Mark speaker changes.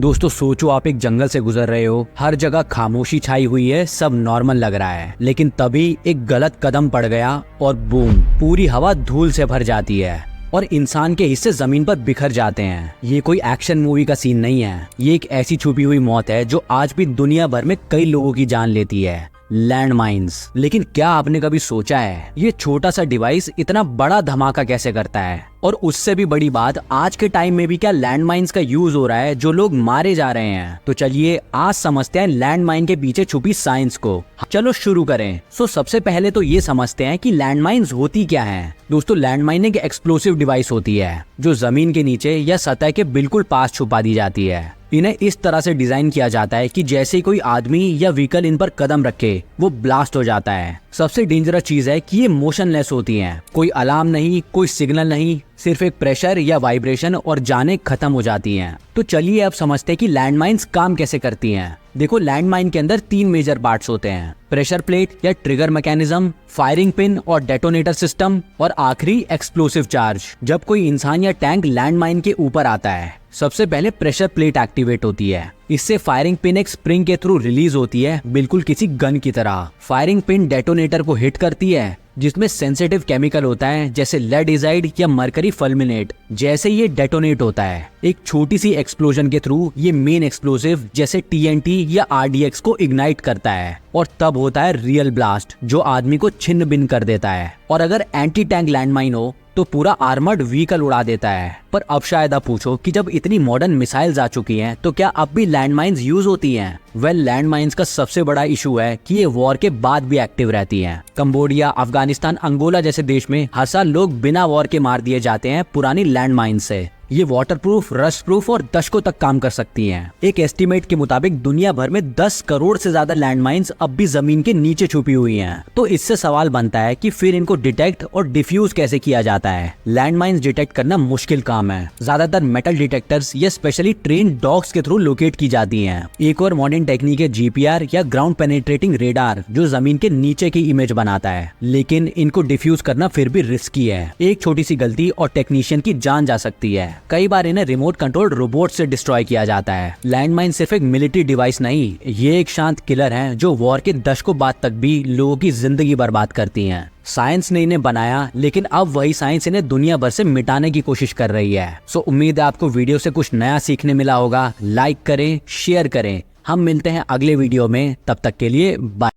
Speaker 1: दोस्तों सोचो आप एक जंगल से गुजर रहे हो, हर जगह खामोशी छाई हुई है, सब नॉर्मल लग रहा है, लेकिन तभी एक गलत कदम पड़ गया और बूम, पूरी हवा धूल से भर जाती है और इंसान के हिस्से जमीन पर बिखर जाते हैं। ये कोई एक्शन मूवी का सीन नहीं है, ये एक ऐसी छुपी हुई मौत है जो आज भी दुनिया भर में कई लोगों की जान लेती है, लैंड माइन्स। लेकिन क्या आपने कभी सोचा है ये छोटा सा डिवाइस इतना बड़ा धमाका कैसे करता है? और उससे भी बड़ी बात, आज के टाइम में भी क्या लैंड माइन्स का यूज हो रहा है जो लोग मारे जा रहे हैं? तो चलिए आज समझते हैं लैंड माइन के पीछे छुपी साइंस को। चलो शुरू करें। सबसे पहले तो ये समझते हैं कि लैंड माइन्स होती क्या है। दोस्तों लैंड माइन एक एक्सप्लोसिव डिवाइस होती है जो जमीन के नीचे या सतह के बिल्कुल पास छुपा दी जाती है। इन्हें इस तरह से डिजाइन किया जाता है कि जैसे ही कोई आदमी या व्हीकल इन पर कदम रखे वो ब्लास्ट हो जाता है। सबसे डेंजरस चीज है कि ये मोशनलेस होती हैं, कोई अलार्म नहीं, कोई सिग्नल नहीं, सिर्फ एक प्रेशर या वाइब्रेशन और जाने खत्म हो जाती हैं। तो चलिए अब समझते हैं कि लैंड माइन्स काम कैसे करती हैं। देखो लैंड माइन के अंदर 3 मेजर पार्ट्स होते हैं, प्रेशर प्लेट या ट्रिगर मैकेनिज्म, फायरिंग पिन और डेटोनेटर सिस्टम और आखिरी एक्सप्लोसिव चार्ज। जब कोई इंसान या टैंक लैंड माइन के ऊपर आता है सबसे पहले प्रेशर प्लेट एक्टिवेट होती है। इससे फायरिंग पिन एक स्प्रिंग के थ्रू रिलीज होती है, बिल्कुल किसी गन की तरह। फायरिंग पिन डेटोनेटर को हिट करती है जिसमें सेंसिटिव केमिकल होता है जैसे लेड एजाइड या मरकरी फल्मिनेट। जैसे ये डेटोनेट होता है एक छोटी सी एक्सप्लोजन के थ्रू ये मेन एक्सप्लोसिव जैसे टीएनटी या आरडीएक्स को इग्नाइट करता है और तब होता है रियल ब्लास्ट जो आदमी को छिन्न भिन्न कर देता है। और अगर एंटी टैंक लैंड माइन हो तो पूरा आर्मर्ड व्हीकल उड़ा देता है। पर अब शायद आप पूछो कि जब इतनी मॉडर्न मिसाइल्स आ चुकी हैं तो क्या अब भी लैंड माइन्स यूज होती हैं? लैंड माइन्स का सबसे बड़ा इशू है कि ये वॉर के बाद भी एक्टिव रहती हैं। कंबोडिया, अफगानिस्तान, अंगोला जैसे देश में हर साल लोग बिना वॉर के मार दिए जाते हैं पुरानी लैंड माइन से। ये वाटरप्रूफ, रस्ट प्रूफ और दशकों तक काम कर सकती हैं। एक एस्टीमेट के मुताबिक दुनिया भर में 10 करोड़ से ज्यादा लैंड माइन्स अब भी जमीन के नीचे छुपी हुई हैं। तो इससे सवाल बनता है कि फिर इनको डिटेक्ट और डिफ्यूज कैसे किया जाता है? लैंड माइन्स डिटेक्ट करना मुश्किल काम है, ज्यादातर मेटल डिटेक्टर्स या स्पेशली ट्रेन डॉग्स के थ्रू लोकेट की जाती हैं। एक और मॉडर्न टेक्निक है जीपीआर या ग्राउंड पेनिट्रेटिंग रेडार जो जमीन के नीचे की इमेज बनाता है, लेकिन इनको डिफ्यूज करना फिर भी रिस्की है। एक छोटी सी गलती और टेक्नीशियन की जान जा सकती है। कई बार इन्हें रिमोट कंट्रोल रोबोट से डिस्ट्रॉय किया जाता है। लैंड माइन सिर्फ एक मिलिट्री डिवाइस नहीं, ये एक शांत किलर है जो वॉर के दशकों बाद तक भी लोगों की जिंदगी बर्बाद करती हैं। साइंस ने इन्हें बनाया, लेकिन अब वही साइंस इन्हें दुनिया भर से मिटाने की कोशिश कर रही है। उम्मीद है आपको वीडियो से कुछ नया सीखने मिला होगा। लाइक करें, शेयर करें। हम मिलते हैं अगले वीडियो में, तब तक के लिए बाय।